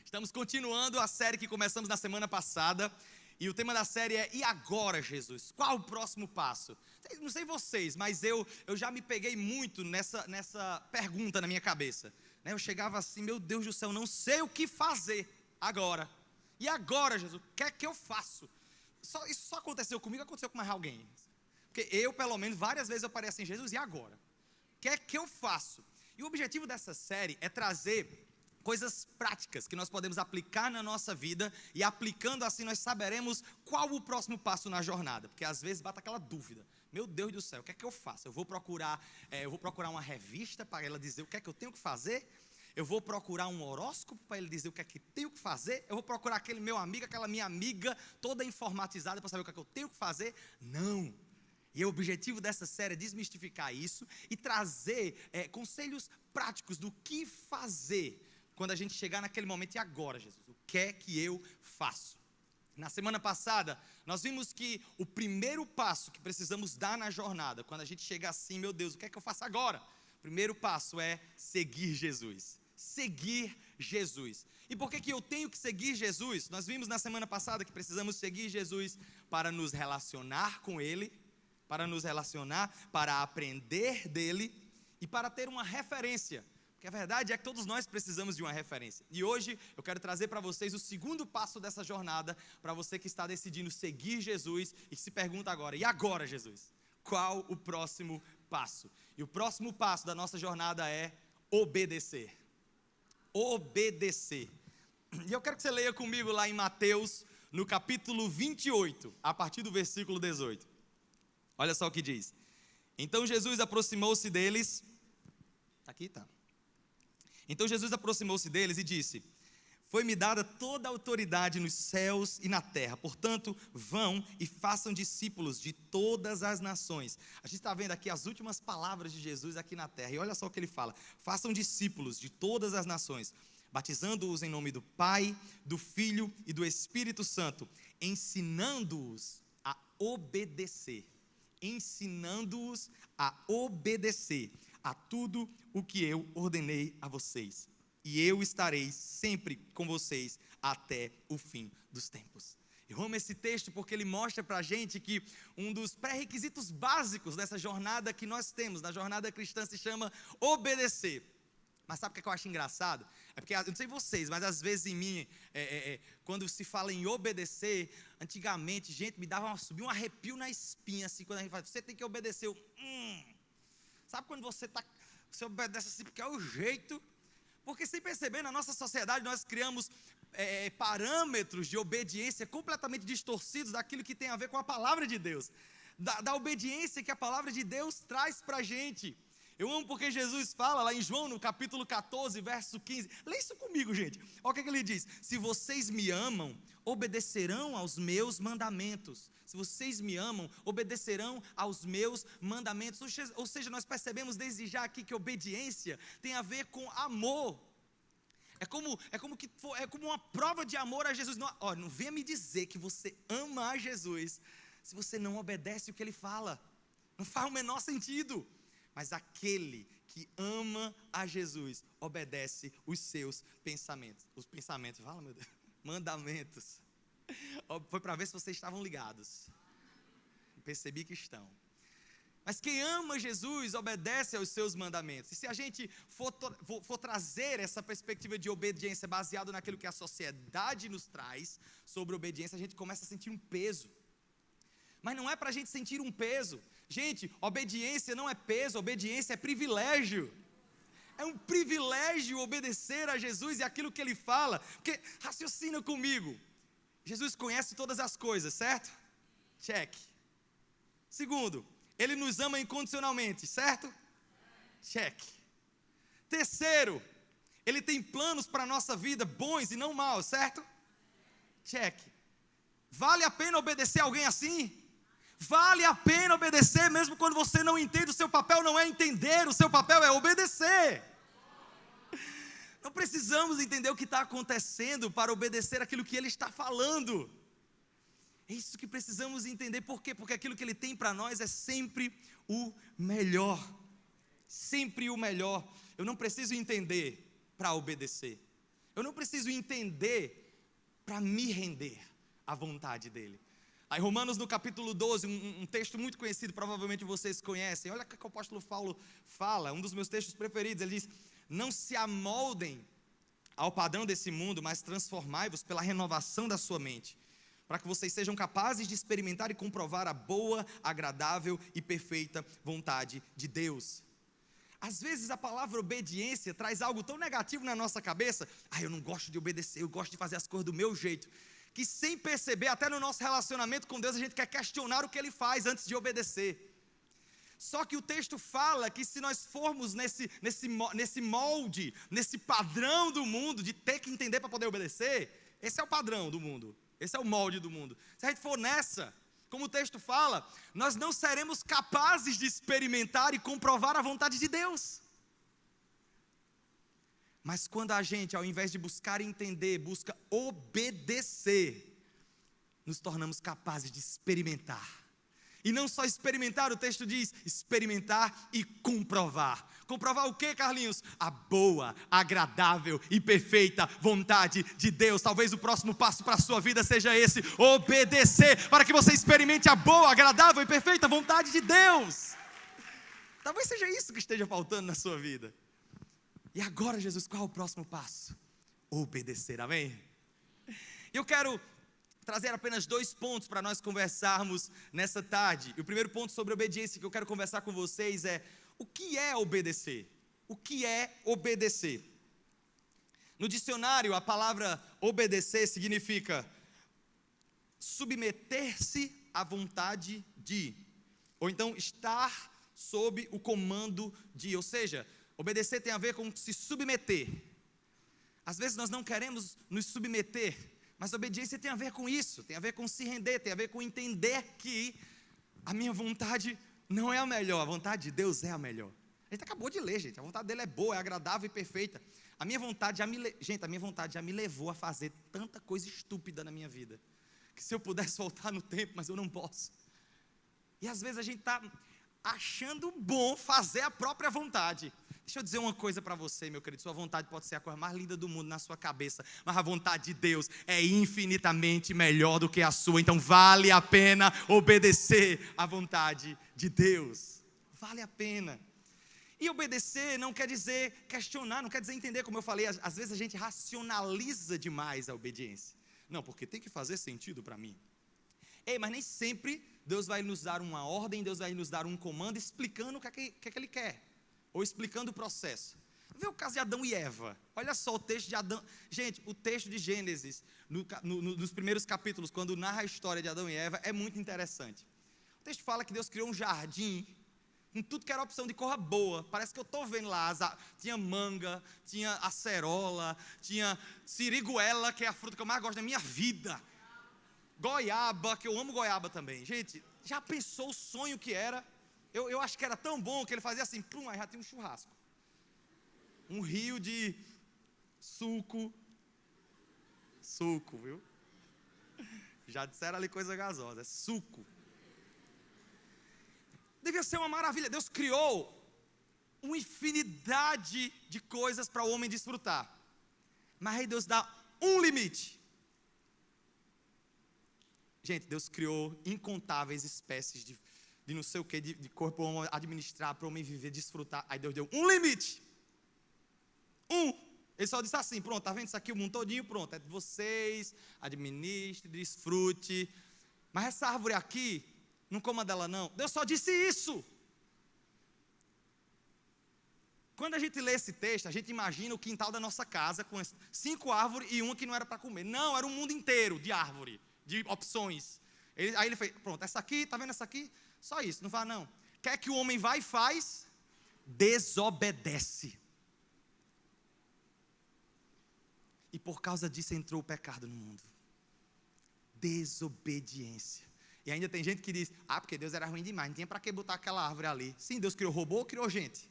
Estamos continuando a série que começamos na semana passada. E o tema da série é: e agora, Jesus? Qual o próximo passo? Não sei vocês, mas eu já me peguei muito nessa pergunta na minha cabeça. Eu chegava assim: meu Deus do céu, não sei o que fazer agora. E agora, Jesus? O que é que eu faço? Isso só aconteceu comigo, aconteceu com mais alguém. Porque eu, pelo menos, várias vezes eu parei assim: Jesus, e agora? O que é que eu faço? E o objetivo dessa série é trazer coisas práticas que nós podemos aplicar na nossa vida, e aplicando assim nós saberemos qual o próximo passo na jornada, porque às vezes bate aquela dúvida: meu Deus do céu, o que é que eu faço? Eu vou procurar uma revista para ela dizer o que é que eu tenho que fazer? Eu vou procurar um horóscopo para ele dizer o que é que tenho que fazer? Eu vou procurar aquele meu amigo, aquela minha amiga toda informatizada para saber o que é que eu tenho que fazer? Não. E o objetivo dessa série é desmistificar isso e trazer conselhos práticos do que fazer quando a gente chegar naquele momento: e agora, Jesus? O que é que eu faço? Na semana passada, nós vimos que o primeiro passo que precisamos dar na jornada, quando a gente chega assim: meu Deus, o que é que eu faço agora? O primeiro passo é seguir Jesus. Seguir Jesus. E por que eu tenho que seguir Jesus? Nós vimos na semana passada que precisamos seguir Jesus para nos relacionar com Ele, para nos relacionar, para aprender dele e para ter uma referência. Porque a verdade é que todos nós precisamos de uma referência. E hoje eu quero trazer para vocês o segundo passo dessa jornada, para você que está decidindo seguir Jesus e que se pergunta agora: e agora, Jesus? Qual o próximo passo? E o próximo passo da nossa jornada é obedecer. Obedecer. E eu quero que você leia comigo lá em Mateus, no capítulo 28, a partir do versículo 18. Olha só o que diz: então Jesus aproximou-se deles. Aqui está. Então Jesus aproximou-se deles e disse: foi-me dada toda a autoridade nos céus e na terra, portanto, vão e façam discípulos de todas as nações. A gente está vendo aqui as últimas palavras de Jesus aqui na terra, e olha só o que ele fala: façam discípulos de todas as nações, batizando-os em nome do Pai, do Filho e do Espírito Santo, ensinando-os a obedecer. Ensinando-os a obedecer a tudo o que eu ordenei a vocês, e eu estarei sempre com vocês até o fim dos tempos. Eu amo esse texto porque ele mostra para a gente que um dos pré-requisitos básicos dessa jornada que nós temos, na jornada cristã, se chama obedecer. Mas sabe o que eu acho engraçado? É porque, eu não sei vocês, mas às vezes em mim, quando se fala em obedecer, antigamente, gente, me dava subir um arrepio na espinha, assim, quando a gente fala: você tem que obedecer. Sabe quando você obedece assim porque é o jeito? Porque, sem perceber, na nossa sociedade nós criamos parâmetros de obediência completamente distorcidos daquilo que tem a ver com a palavra de Deus, da obediência que a palavra de Deus traz para a gente. Eu amo porque Jesus fala lá em João, no capítulo 14, verso 15. Lê isso comigo, gente. Olha o que ele diz: se vocês me amam, obedecerão aos meus mandamentos. Se vocês me amam, obedecerão aos meus mandamentos. Ou seja, nós percebemos desde já aqui que obediência tem a ver com amor. É como uma prova de amor a Jesus. Não venha me dizer que você ama a Jesus se você não obedece o que ele fala. Não faz o menor sentido. Mas aquele que ama a Jesus obedece os seus pensamentos. Os pensamentos, fala, meu Deus, mandamentos. Foi para ver se vocês estavam ligados. Percebi que estão. Mas quem ama Jesus obedece aos seus mandamentos. E se a gente for trazer essa perspectiva de obediência baseado naquilo que a sociedade nos traz sobre obediência, a gente começa a sentir um peso. Mas não é para a gente sentir um peso. Gente, obediência não é peso, obediência é privilégio. É um privilégio obedecer a Jesus e aquilo que Ele fala. Porque, raciocina comigo, Jesus conhece todas as coisas, certo? Check. Segundo, Ele nos ama incondicionalmente, certo? Check. Terceiro, Ele tem planos para a nossa vida bons e não maus, certo? Check. Vale a pena obedecer a alguém assim? Vale a pena obedecer mesmo quando você não entende. O seu papel não é entender, o seu papel é obedecer. Não precisamos entender o que está acontecendo para obedecer aquilo que Ele está falando. É isso que precisamos entender. Por quê? Porque aquilo que Ele tem para nós é sempre o melhor. Sempre o melhor. Eu não preciso entender para obedecer. Eu não preciso entender para me render à vontade dele. Aí Romanos no capítulo 12, um texto muito conhecido, provavelmente vocês conhecem. Olha o que o apóstolo Paulo fala, um dos meus textos preferidos. Ele diz: não se amoldem ao padrão desse mundo, mas transformai-vos pela renovação da sua mente, para que vocês sejam capazes de experimentar e comprovar a boa, agradável e perfeita vontade de Deus. Às vezes a palavra obediência traz algo tão negativo na nossa cabeça. Eu não gosto de obedecer, eu gosto de fazer as coisas do meu jeito, que sem perceber, até no nosso relacionamento com Deus, a gente quer questionar o que Ele faz antes de obedecer. Só que o texto fala que se nós formos nesse molde, nesse padrão do mundo, de ter que entender para poder obedecer, esse é o padrão do mundo, esse é o molde do mundo. Se a gente for nessa, como o texto fala, nós não seremos capazes de experimentar e comprovar a vontade de Deus. Mas quando a gente, ao invés de buscar entender, busca obedecer, nos tornamos capazes de experimentar. E não só experimentar, o texto diz, experimentar e comprovar. Comprovar o que, Carlinhos? A boa, agradável e perfeita vontade de Deus. Talvez o próximo passo para a sua vida seja esse: obedecer, para que você experimente a boa, agradável e perfeita vontade de Deus. Talvez seja isso que esteja faltando na sua vida. E agora, Jesus, qual é o próximo passo? Obedecer, amém? Eu quero trazer apenas 2 pontos para nós conversarmos nessa tarde. E o primeiro ponto sobre obediência que eu quero conversar com vocês é: o que é obedecer? O que é obedecer? No dicionário, a palavra obedecer significa submeter-se à vontade de, ou então estar sob o comando de, ou seja, obedecer tem a ver com se submeter. Às vezes nós não queremos nos submeter, mas obediência tem a ver com isso, tem a ver com se render, tem a ver com entender que a minha vontade não é a melhor, a vontade de Deus é a melhor. A gente acabou de ler, gente, a vontade dele é boa, é agradável e perfeita. A minha vontade já me levou a fazer tanta coisa estúpida na minha vida, que se eu pudesse voltar no tempo, mas eu não posso. E às vezes a gente está achando bom fazer a própria vontade. Deixa eu dizer uma coisa para você, meu querido: sua vontade pode ser a coisa mais linda do mundo na sua cabeça, mas a vontade de Deus é infinitamente melhor do que a sua. Então vale a pena obedecer à vontade de Deus. Vale a pena. E obedecer não quer dizer questionar, não quer dizer entender, como eu falei. Às vezes a gente racionaliza demais a obediência. Não, porque tem que fazer sentido para mim. Mas nem sempre Deus vai nos dar uma ordem, Deus vai nos dar um comando explicando o que é que Ele quer, ou explicando o processo. Vê o caso de Adão e Eva. Olha só o texto de Adão. Gente, o texto de Gênesis, nos primeiros capítulos, quando narra a história de Adão e Eva, é muito interessante. O texto fala que Deus criou um jardim com tudo que era opção de cor boa. Parece que eu estou vendo lá, tinha manga, tinha acerola, tinha siriguela, que é a fruta que eu mais gosto da minha vida. Goiaba, que eu amo goiaba também. Gente, já pensou o sonho que era? Eu acho que era tão bom que ele fazia assim, aí já tinha um churrasco. Um rio de suco, viu? Já disseram ali coisa gasosa, é suco. Devia ser uma maravilha. Deus criou uma infinidade de coisas para o homem desfrutar. Mas aí Deus dá um limite. Gente, Deus criou incontáveis espécies de não sei o que, de corpo para o homem administrar, para o homem viver, desfrutar. Aí Deus deu um limite. Ele só disse assim: pronto, está vendo isso aqui, o mundo todinho, pronto, é de vocês, administre, desfrute. Mas essa árvore aqui, não coma dela não. Deus só disse isso. Quando a gente lê esse texto, a gente imagina o quintal da nossa casa, com 5 árvores e uma que não era para comer. Não, era um mundo inteiro de árvore, de opções. Aí ele fez, pronto, essa aqui, está vendo essa aqui? Só isso, não fala não. Quer que o homem vá e faz? Desobedece. E por causa disso entrou o pecado no mundo. Desobediência. E ainda tem gente que diz, porque Deus era ruim demais, não tinha para que botar aquela árvore ali. Sim, Deus criou robô ou criou gente?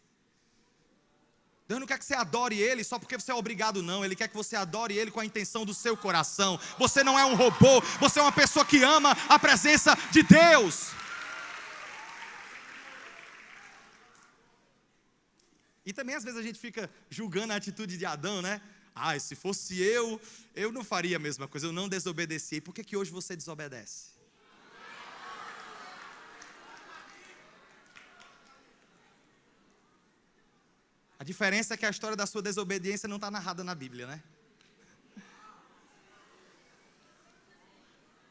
Deus não quer que você adore Ele só porque você é obrigado, não. Ele quer que você adore Ele com a intenção do seu coração. Você não é um robô, você é uma pessoa que ama a presença de Deus. E também às vezes a gente fica julgando a atitude de Adão, né? Se fosse eu não faria a mesma coisa, eu não desobedeci. E por que hoje você desobedece? A diferença é que a história da sua desobediência não está narrada na Bíblia, né?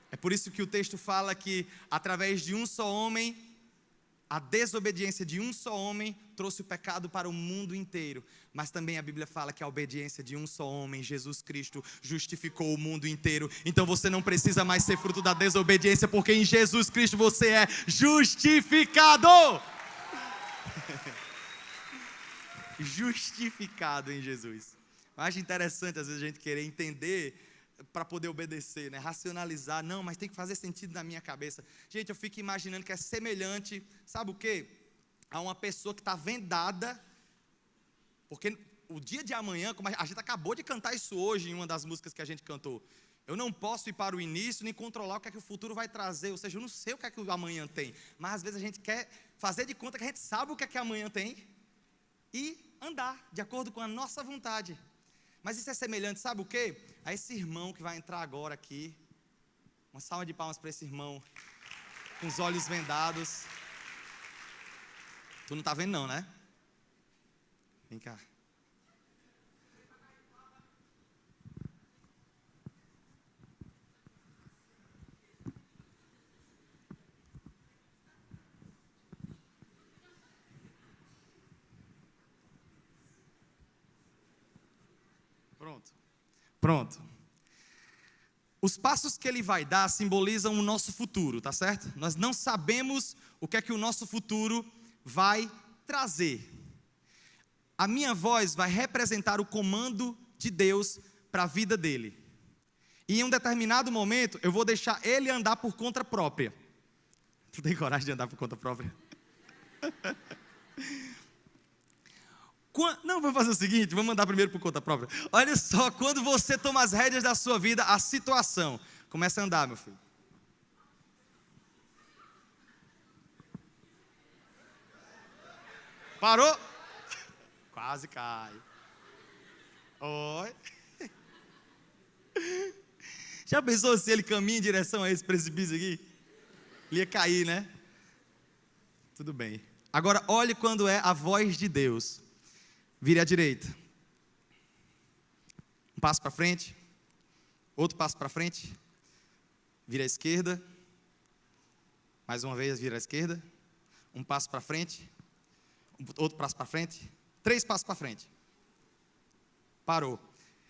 É por isso que o texto fala que através de um só homem, a desobediência de um só homem trouxe o pecado para o mundo inteiro. Mas também a Bíblia fala que a obediência de um só homem, Jesus Cristo, justificou o mundo inteiro. Então você não precisa mais ser fruto da desobediência, porque em Jesus Cristo você é justificado. Justificado em Jesus. Eu acho interessante às vezes a gente querer entender para poder obedecer, né? Racionalizar, não, mas tem que fazer sentido na minha cabeça. Gente, eu fico imaginando que é semelhante, sabe o quê? A uma pessoa que está vendada, porque o dia de amanhã, como a gente acabou de cantar isso hoje em uma das músicas que a gente cantou, eu não posso ir para o início nem controlar o que é que o futuro vai trazer, ou seja, eu não sei o que é que o amanhã tem, mas às vezes a gente quer fazer de conta que a gente sabe o que é que amanhã tem e andar de acordo com a nossa vontade. Mas isso é semelhante, sabe o quê? A esse irmão que vai entrar agora aqui. Uma salva de palmas para esse irmão, com os olhos vendados. Tu não está vendo não, né? Vem cá. Pronto. Os passos que ele vai dar simbolizam o nosso futuro, tá certo? Nós não sabemos o que é que o nosso futuro vai trazer. A minha voz vai representar o comando de Deus para a vida dele. E em um determinado momento, eu vou deixar ele andar por conta própria. Tu tem coragem de andar por conta própria? Não, vamos fazer o seguinte, vamos andar primeiro por conta própria. Olha só, quando você toma as rédeas da sua vida, a situação começa a andar, meu filho. Parou? Quase cai. Oi. Já pensou se ele caminha em direção a esse precipício aqui? Ele ia cair, né? Tudo bem. Agora, olhe quando é a voz de Deus. Vire à direita. Um passo para frente. Outro passo para frente. Vira à esquerda. Mais uma vez, vira à esquerda. Um passo para frente. Outro passo para frente. 3 passos para frente. Parou.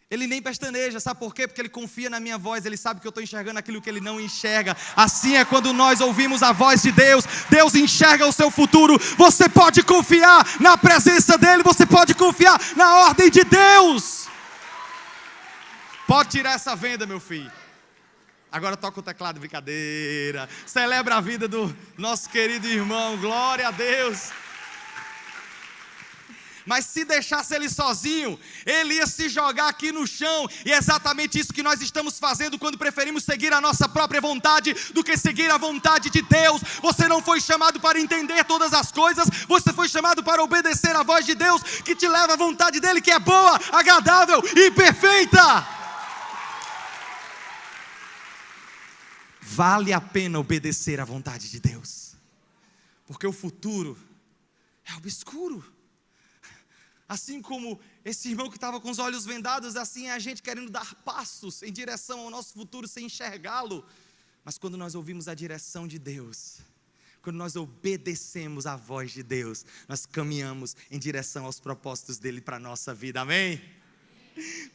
Ele nem pestaneja, sabe por quê? Porque ele confia na minha voz, ele sabe que eu estou enxergando aquilo que ele não enxerga. Assim é quando nós ouvimos a voz de Deus. Deus enxerga o seu futuro. Você pode confiar na presença dEle, você pode confiar na ordem de Deus. Pode tirar essa venda, meu filho. Agora toca o teclado, brincadeira. Celebra a vida do nosso querido irmão, glória a Deus. Mas se deixasse ele sozinho, ele ia se jogar aqui no chão. E é exatamente isso que nós estamos fazendo quando preferimos seguir a nossa própria vontade do que seguir a vontade de Deus. Você não foi chamado para entender todas as coisas, você foi chamado para obedecer a voz de Deus, que te leva à vontade dele, que é boa, agradável e perfeita. Vale a pena obedecer à vontade de Deus, porque o futuro é obscuro. Assim como esse irmão que estava com os olhos vendados, assim é a gente querendo dar passos em direção ao nosso futuro sem enxergá-lo. Mas quando nós ouvimos a direção de Deus, quando nós obedecemos à voz de Deus, nós caminhamos em direção aos propósitos dele para a nossa vida, amém?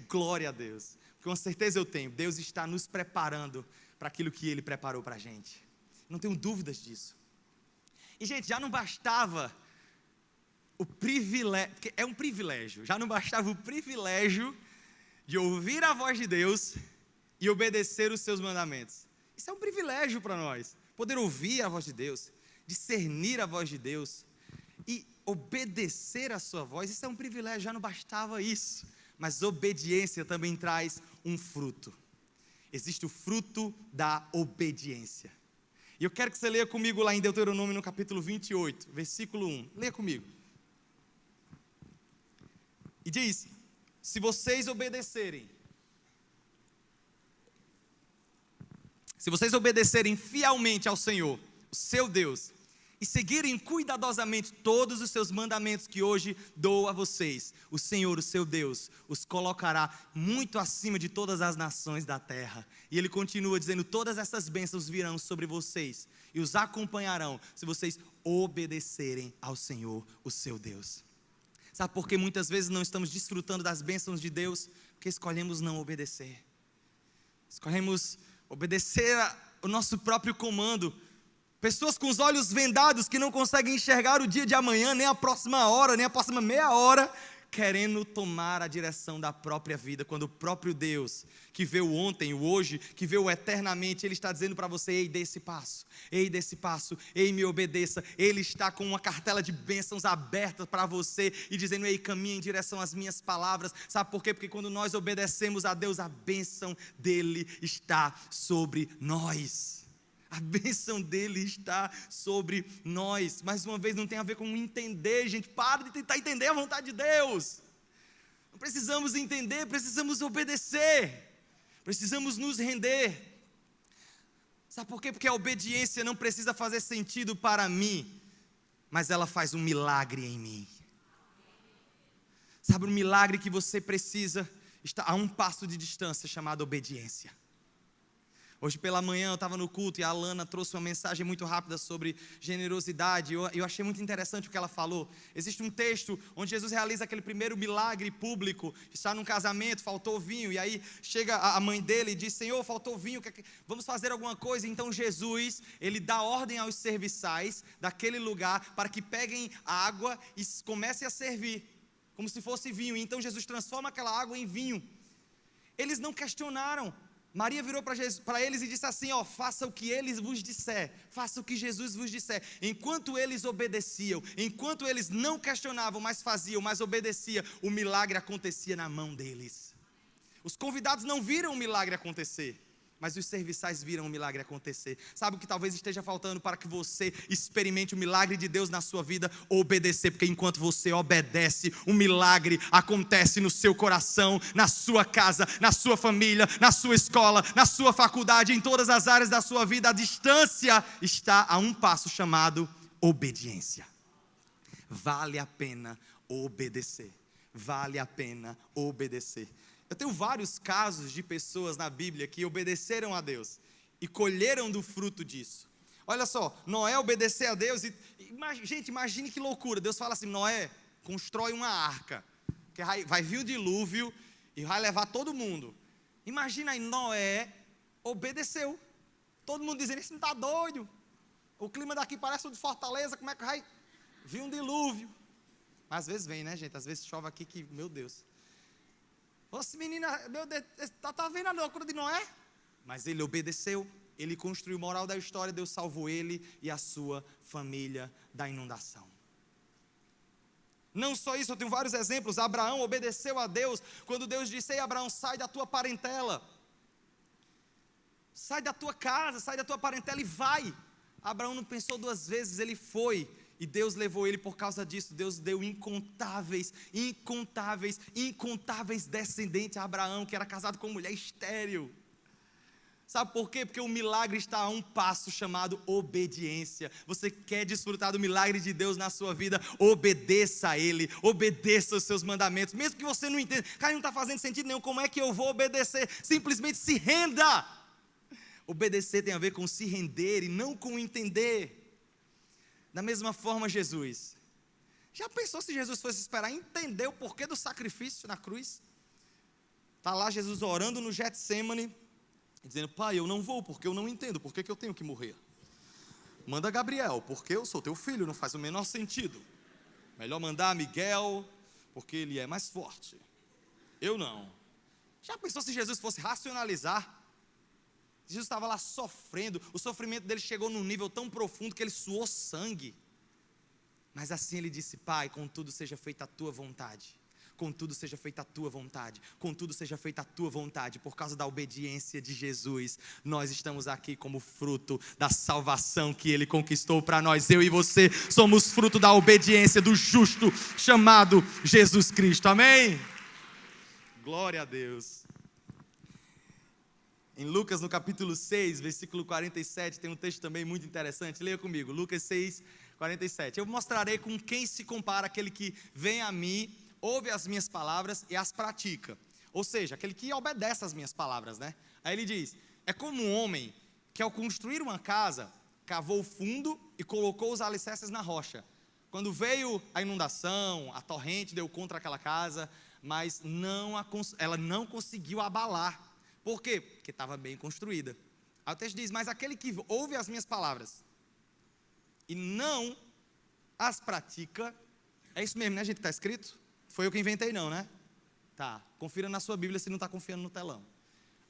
Glória a Deus. Com certeza eu tenho, Deus está nos preparando para aquilo que ele preparou para a gente. Não tenho dúvidas disso. E gente, já não bastava o privilégio, porque é um privilégio, já não bastava o privilégio de ouvir a voz de Deus e obedecer os seus mandamentos. Isso é um privilégio para nós, poder ouvir a voz de Deus, discernir a voz de Deus e obedecer a sua voz. Isso é um privilégio, já não bastava isso, mas obediência também traz um fruto. Existe o fruto da obediência. E eu quero que você leia comigo lá em Deuteronômio no capítulo 28, versículo 1. Leia comigo. E diz: se vocês obedecerem fielmente ao Senhor, o seu Deus, e seguirem cuidadosamente todos os seus mandamentos que hoje dou a vocês, o Senhor, o seu Deus, os colocará muito acima de todas as nações da terra. E ele continua dizendo: todas essas bênçãos virão sobre vocês e os acompanharão se vocês obedecerem ao Senhor, o seu Deus. Sabe por que muitas vezes não estamos desfrutando das bênçãos de Deus? Porque escolhemos não obedecer. Escolhemos obedecer ao nosso próprio comando. Pessoas com os olhos vendados que não conseguem enxergar o dia de amanhã, nem a próxima hora, nem a próxima meia hora, querendo tomar a direção da própria vida, quando o próprio Deus, que vê o ontem, o hoje, que vê o eternamente, Ele está dizendo para você: ei, dê esse passo, ei, me obedeça. Ele está com uma cartela de bênçãos aberta para você e dizendo: ei, caminhe em direção às minhas palavras. Sabe por quê? Porque quando nós obedecemos a Deus, a bênção dEle está sobre nós. A bênção dEle está sobre nós. Mais uma vez, não tem a ver com entender, gente. Para de tentar entender a vontade de Deus. Não precisamos entender, precisamos obedecer. Precisamos nos render. Sabe por quê? Porque a obediência não precisa fazer sentido para mim, mas ela faz um milagre em mim. Sabe, um milagre que você precisa está a um passo de distância, chamado obediência. Hoje pela manhã eu estava no culto e a Alana trouxe uma mensagem muito rápida sobre generosidade. Eu achei muito interessante o que ela falou. Existe um texto onde Jesus realiza aquele primeiro milagre público. Está num casamento, faltou vinho. E aí chega a mãe dele e diz: Senhor, faltou vinho, vamos fazer alguma coisa. Então Jesus, ele dá ordem aos serviçais daquele lugar para que peguem a água e comecem a servir, como se fosse vinho. Então Jesus transforma aquela água em vinho. Eles não questionaram. Maria virou para eles e disse assim: ó, faça o que eles vos disser, faça o que Jesus vos disser. Enquanto eles obedeciam, enquanto eles não questionavam, mas faziam, mas obedeciam, o milagre acontecia na mão deles. Os convidados não viram o milagre acontecer, mas os serviçais viram o milagre acontecer. Sabe o que talvez esteja faltando para que você experimente o milagre de Deus na sua vida? Obedecer, porque enquanto você obedece, o milagre acontece no seu coração, na sua casa, na sua família, na sua escola, na sua faculdade, em todas as áreas da sua vida. A distância está a um passo, chamado obediência. Vale a pena obedecer. Vale a pena obedecer. Eu tenho vários casos de pessoas na Bíblia que obedeceram a Deus e colheram do fruto disso. Olha só, Noé obedeceu a Deus gente, imagine que loucura. Deus fala assim: Noé, constrói uma arca, que vai vir o dilúvio e vai levar todo mundo. Imagina aí, Noé obedeceu. Todo mundo dizendo: esse não está doido, o clima daqui parece o de Fortaleza, como é que vai vir um dilúvio? Mas às vezes vem, né, gente? Às vezes chove aqui que, meu Deus. Nossa, menina, meu Deus, está vendo a loucura de Noé? Mas ele obedeceu, ele construiu. Moral da história: Deus salvou ele e a sua família da inundação. Não só isso, eu tenho vários exemplos. Abraão obedeceu a Deus quando Deus disse: ei, Abraão, sai da tua parentela, sai da tua casa, sai da tua parentela e vai. Abraão não pensou duas vezes, ele foi. E Deus levou ele por causa disso. Deus deu incontáveis descendentes a Abraão, que era casado com mulher estéril. Sabe por quê? Porque o milagre está a um passo, chamado obediência. Você quer desfrutar do milagre de Deus na sua vida? Obedeça a Ele, obedeça os seus mandamentos. Mesmo que você não entenda: cara, não está fazendo sentido nenhum, como é que eu vou obedecer? Simplesmente se renda. Obedecer tem a ver com se render e não com entender. Da mesma forma, Jesus. Já pensou se Jesus fosse esperar entender o porquê do sacrifício na cruz? Está lá Jesus orando no Getsemane, dizendo: Pai, eu não vou porque eu não entendo, por que eu tenho que morrer? Manda Gabriel, porque eu sou teu filho, não faz o menor sentido. Melhor mandar Miguel, porque ele é mais forte. Eu não. Já pensou se Jesus fosse racionalizar? Jesus estava lá sofrendo, o sofrimento dele chegou num nível tão profundo que ele suou sangue. Mas assim ele disse: Pai, contudo seja feita a tua vontade. Contudo seja feita a tua vontade. Contudo seja feita a tua vontade. Por causa da obediência de Jesus, nós estamos aqui como fruto da salvação que Ele conquistou para nós. Eu e você somos fruto da obediência do justo chamado Jesus Cristo. Amém? Glória a Deus. Em Lucas, no capítulo 6, versículo 47, tem um texto também muito interessante. Leia comigo, Lucas 6, 47. Eu mostrarei com quem se compara aquele que vem a mim, ouve as minhas palavras e as pratica. Ou seja, aquele que obedece às minhas palavras, né? Aí ele diz, é como um homem que ao construir uma casa, cavou fundo e colocou os alicerces na rocha. Quando veio a inundação, a torrente deu contra aquela casa, mas ela não conseguiu abalar. Por quê? Porque estava bem construída. Aí o texto diz, mas aquele que ouve as minhas palavras e não as pratica, é isso mesmo, né, gente, que está escrito? Foi eu que inventei não, né? Tá, confira na sua Bíblia se não está confiando no telão.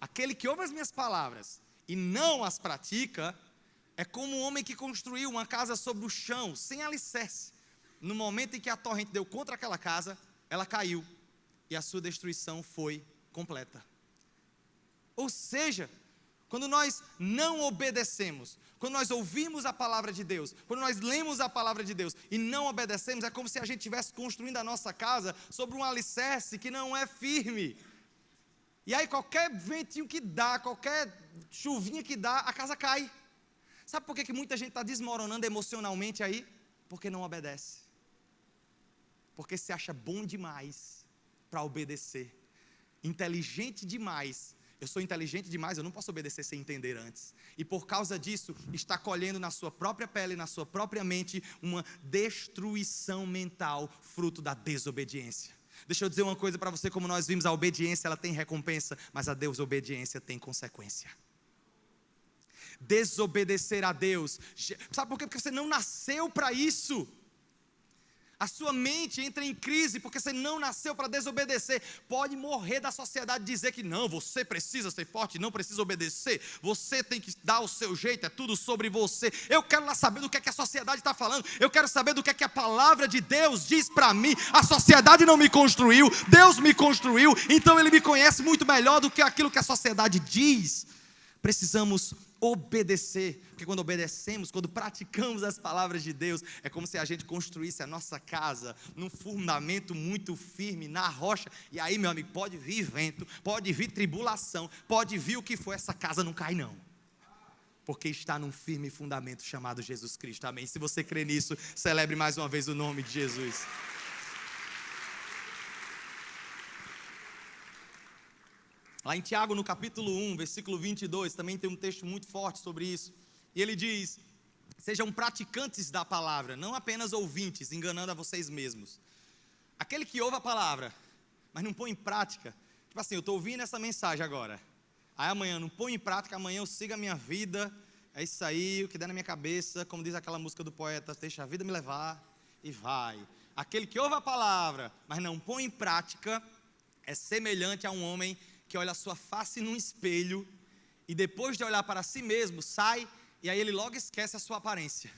Aquele que ouve as minhas palavras e não as pratica, é como um homem que construiu uma casa sobre o chão, sem alicerce. No momento em que a torrente deu contra aquela casa, ela caiu e a sua destruição foi completa. Ou seja, quando nós não obedecemos, quando nós ouvimos a palavra de Deus, quando nós lemos a palavra de Deus e não obedecemos, é como se a gente estivesse construindo a nossa casa sobre um alicerce que não é firme. E aí qualquer ventinho que dá, qualquer chuvinha que dá, a casa cai. Sabe por que muita gente está desmoronando emocionalmente aí? Porque não obedece. Porque se acha bom demais para obedecer, inteligente demais. Eu sou inteligente demais, eu não posso obedecer sem entender antes. E por causa disso, está colhendo na sua própria pele, na sua própria mente, uma destruição mental, fruto da desobediência. Deixa eu dizer uma coisa para você, como nós vimos, a obediência ela tem recompensa, mas a desobediência tem consequência. Desobedecer a Deus, sabe por quê? Porque você não nasceu para isso. A sua mente entra em crise porque você não nasceu para desobedecer. Pode morrer da sociedade dizer que não, você precisa ser forte, não precisa obedecer. Você tem que dar o seu jeito, é tudo sobre você. Eu quero lá saber do que é que a sociedade está falando. Eu quero saber do que é que a palavra de Deus diz para mim. A sociedade não me construiu, Deus me construiu. Então Ele me conhece muito melhor do que aquilo que a sociedade diz. Precisamos obedecer, porque quando obedecemos, quando praticamos as palavras de Deus, é como se a gente construísse a nossa casa num fundamento muito firme, na rocha. E aí, meu amigo, pode vir vento, pode vir tribulação, pode vir o que for, essa casa não cai não, porque está num firme fundamento chamado Jesus Cristo, amém? Se você crê nisso, celebre mais uma vez o nome de Jesus. Lá em Tiago, no capítulo 1, versículo 22, também tem um texto muito forte sobre isso. E ele diz, sejam praticantes da palavra, não apenas ouvintes, enganando a vocês mesmos. Aquele que ouve a palavra, mas não põe em prática. Tipo assim, eu estou ouvindo essa mensagem agora. Aí amanhã não põe em prática, amanhã eu sigo a minha vida. É isso aí, o que der na minha cabeça, como diz aquela música do poeta, deixa a vida me levar e vai. Aquele que ouve a palavra, mas não põe em prática, é semelhante a um homem que olha a sua face num espelho e depois de olhar para si mesmo, sai e aí ele logo esquece a sua aparência.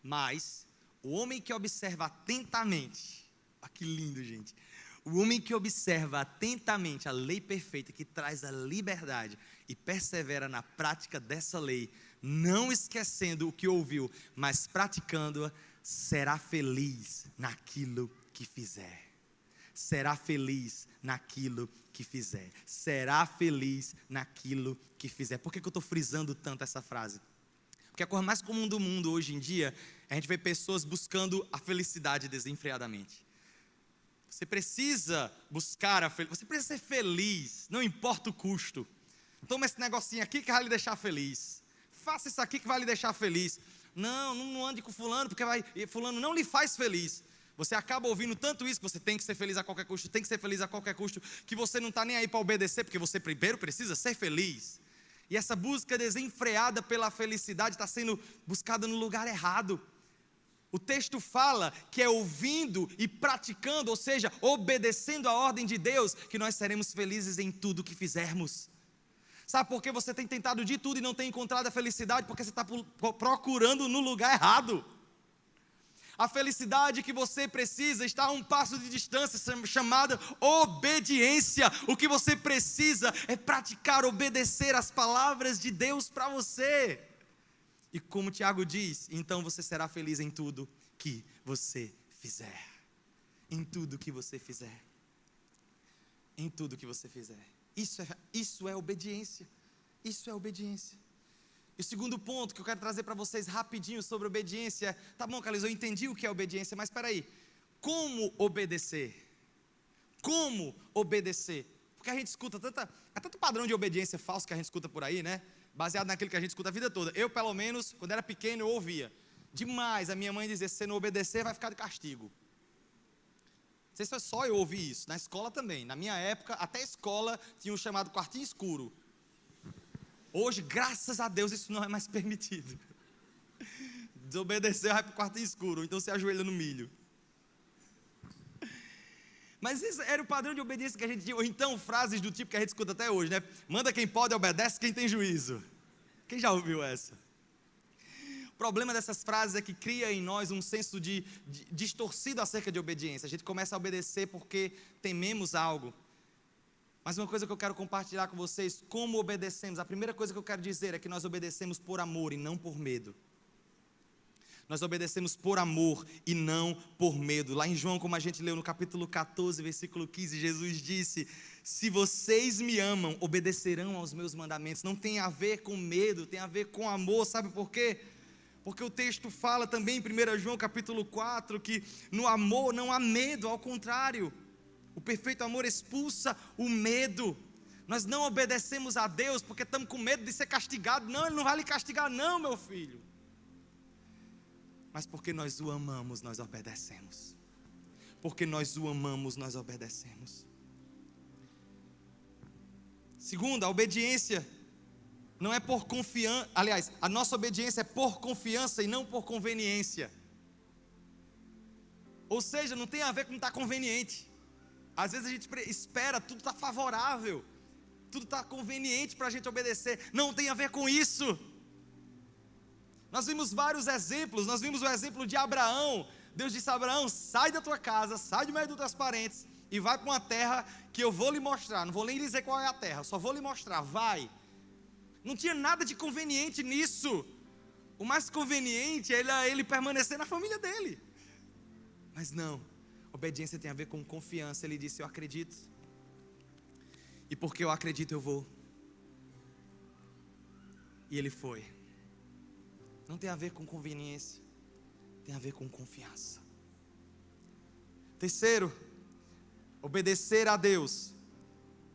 Mas o homem que observa atentamente, olha que lindo, gente. O homem que observa atentamente a lei perfeita que traz a liberdade e persevera na prática dessa lei, não esquecendo o que ouviu, mas praticando-a, será feliz naquilo que fizer. Será feliz naquilo que fizer. Será feliz naquilo que fizer. Por que eu estou frisando tanto essa frase? Porque a coisa mais comum do mundo hoje em dia, a gente vê pessoas buscando a felicidade desenfreadamente. Você precisa buscar a felicidade, você precisa ser feliz, não importa o custo. Toma esse negocinho aqui que vai lhe deixar feliz. Faça isso aqui que vai lhe deixar feliz. Não ande com fulano, porque fulano não lhe faz feliz. Você acaba ouvindo tanto isso, que você tem que ser feliz a qualquer custo, tem que ser feliz a qualquer custo, que você não está nem aí para obedecer, porque você primeiro precisa ser feliz. E essa busca desenfreada pela felicidade está sendo buscada no lugar errado. O texto fala que é ouvindo e praticando, ou seja, obedecendo a ordem de Deus, que nós seremos felizes em tudo que fizermos. Sabe por que você tem tentado de tudo e não tem encontrado a felicidade? Porque você está procurando no lugar errado. A felicidade que você precisa está a um passo de distância, chamada obediência. O que você precisa é praticar, obedecer as palavras de Deus para você. E como Tiago diz, então você será feliz em tudo que você fizer. Em tudo que você fizer. em tudo que você fizer. Isso é obediência. Isso é obediência. E o segundo ponto que eu quero trazer para vocês rapidinho sobre obediência é, tá bom, Carlos, eu entendi o que é obediência, mas espera aí, como obedecer? Como obedecer? Porque a gente escuta tanto padrão de obediência falso que a gente escuta por aí, né? Baseado naquilo que a gente escuta a vida toda. Eu, pelo menos, quando era pequeno, eu ouvia demais a minha mãe dizer, se você não obedecer, vai ficar de castigo. Não sei se foi só eu ouvir isso, na escola também. Na minha época, até a escola tinha um chamado quartinho escuro. Hoje, graças a Deus, isso não é mais permitido. Desobedecer, vai para o quartinho escuro, então se ajoelha no milho. Mas esse era o padrão de obediência que a gente tinha. Ou então, frases do tipo que a gente escuta até hoje, né? Manda quem pode, obedece quem tem juízo. Quem já ouviu essa? O problema dessas frases é que cria em nós um senso de distorcido acerca de obediência. A gente começa a obedecer porque tememos algo. Mas uma coisa que eu quero compartilhar com vocês, como obedecemos. A primeira coisa que eu quero dizer é que nós obedecemos por amor e não por medo. Nós obedecemos por amor e não por medo. Lá em João, como a gente leu no capítulo 14, versículo 15, Jesus disse, se vocês me amam, obedecerão aos meus mandamentos. Não tem a ver com medo, tem a ver com amor, sabe por quê? Porque o texto fala também em 1 João capítulo 4, que no amor não há medo, ao contrário. O perfeito amor expulsa o medo. Nós não obedecemos a Deus porque estamos com medo de ser castigado. Não, Ele não vai lhe castigar não, meu filho. Mas porque nós o amamos, nós obedecemos. Porque nós o amamos, nós obedecemos. Segundo, a obediência não é por confiança. Aliás, a nossa obediência é por confiança e não por conveniência. Ou seja, não tem a ver com estar conveniente. Às vezes a gente espera, tudo está favorável, tudo está conveniente para a gente obedecer. Não tem a ver com isso. Nós vimos vários exemplos, nós vimos o exemplo de Abraão. Deus disse a Abraão, sai da tua casa, sai do meio dos teus parentes e vai para uma terra que eu vou lhe mostrar. Não vou nem dizer qual é a terra, só vou lhe mostrar, vai. Não tinha nada de conveniente nisso. O mais conveniente era ele permanecer na família dele. Mas não, obediência tem a ver com confiança. Ele disse, eu acredito. E porque eu acredito eu vou. E ele foi. Não tem a ver com conveniência, tem a ver com confiança. Terceiro, obedecer a Deus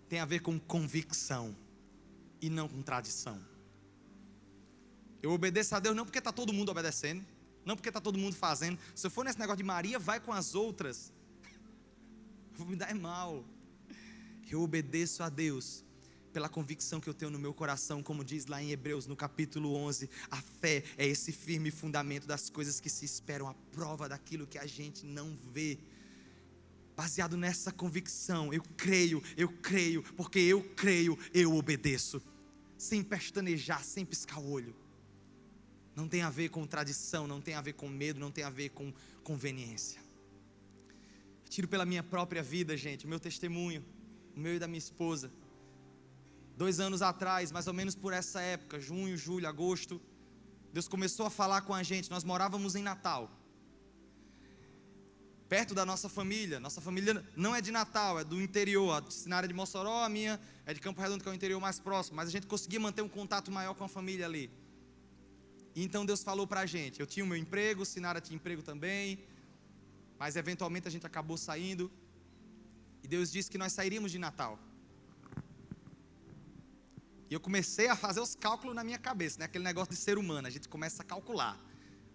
tem a ver com convicção e não com tradição. Eu obedeço a Deus não porque está todo mundo obedecendo, não porque está todo mundo fazendo. Se eu for nesse negócio de Maria, vai com as outras, eu vou me dar mal. Eu obedeço a Deus pela convicção que eu tenho no meu coração, como diz lá em Hebreus, no capítulo 11, a fé é esse firme fundamento das coisas que se esperam, a prova daquilo que a gente não vê. Baseado nessa convicção, eu creio, porque eu creio, eu obedeço, sem pestanejar, sem piscar o olho. Não tem a ver com tradição, não tem a ver com medo, não tem a ver com conveniência. Eu tiro pela minha própria vida, gente, o meu testemunho, o meu e da minha esposa. 2 anos atrás, mais ou menos por essa época, junho, julho, agosto, Deus começou a falar com a gente. Nós morávamos em Natal, perto da nossa família não é de Natal, é do interior, na área de Mossoró, a minha é de Campo Redondo, que é o interior mais próximo, mas a gente conseguia manter um contato maior com a família ali. E então Deus falou para a gente, eu tinha o meu emprego, Sinara tinha emprego também, mas eventualmente a gente acabou saindo, e Deus disse que nós sairíamos de Natal. E eu comecei a fazer os cálculos na minha cabeça, né? Aquele negócio de ser humano, a gente começa a calcular.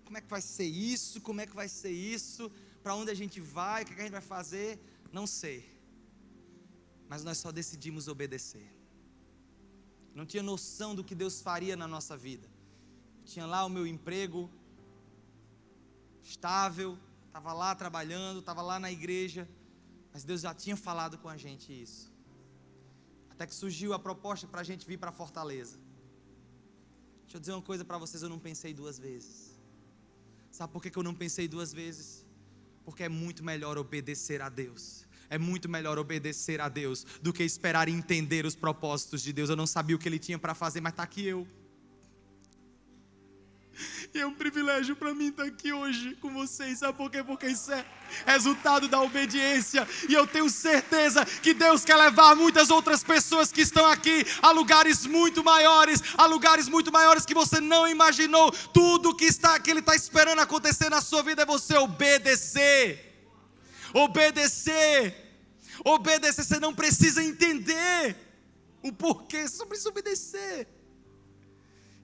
Como é que vai ser isso? Como é que vai ser isso? Para onde a gente vai? O que a gente vai fazer? Não sei. Mas nós só decidimos obedecer. Não tinha noção do que Deus faria na nossa vida. Eu tinha lá o meu emprego estável, estava lá trabalhando, estava lá na igreja, mas Deus já tinha falado com a gente isso. Até que surgiu a proposta para a gente vir para Fortaleza. Deixa eu dizer uma coisa para vocês, eu não pensei 2 vezes. Sabe por que eu não pensei 2 vezes? Porque é muito melhor obedecer a Deus. É muito melhor obedecer a Deus do que esperar entender os propósitos de Deus. Eu não sabia o que Ele tinha para fazer, mas está aqui eu. E é um privilégio para mim estar aqui hoje com vocês. Sabe por quê? Porque isso é resultado da obediência. E eu tenho certeza que Deus quer levar muitas outras pessoas que estão aqui a lugares muito maiores, que você não imaginou. Tudo que Ele está esperando acontecer na sua vida é você obedecer. Obedecer. Obedecer. Você não precisa entender o porquê, você só precisa obedecer.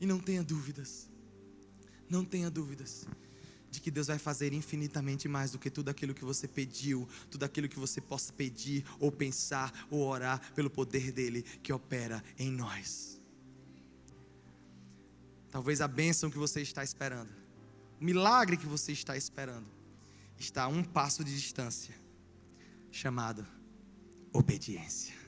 E não tenha dúvidas. Não tenha dúvidas de que Deus vai fazer infinitamente mais do que tudo aquilo que você pediu, tudo aquilo que você possa pedir, ou pensar, ou orar, pelo poder dEle que opera em nós. Talvez a bênção que você está esperando, o milagre que você está esperando, está a um passo de distância, chamado obediência.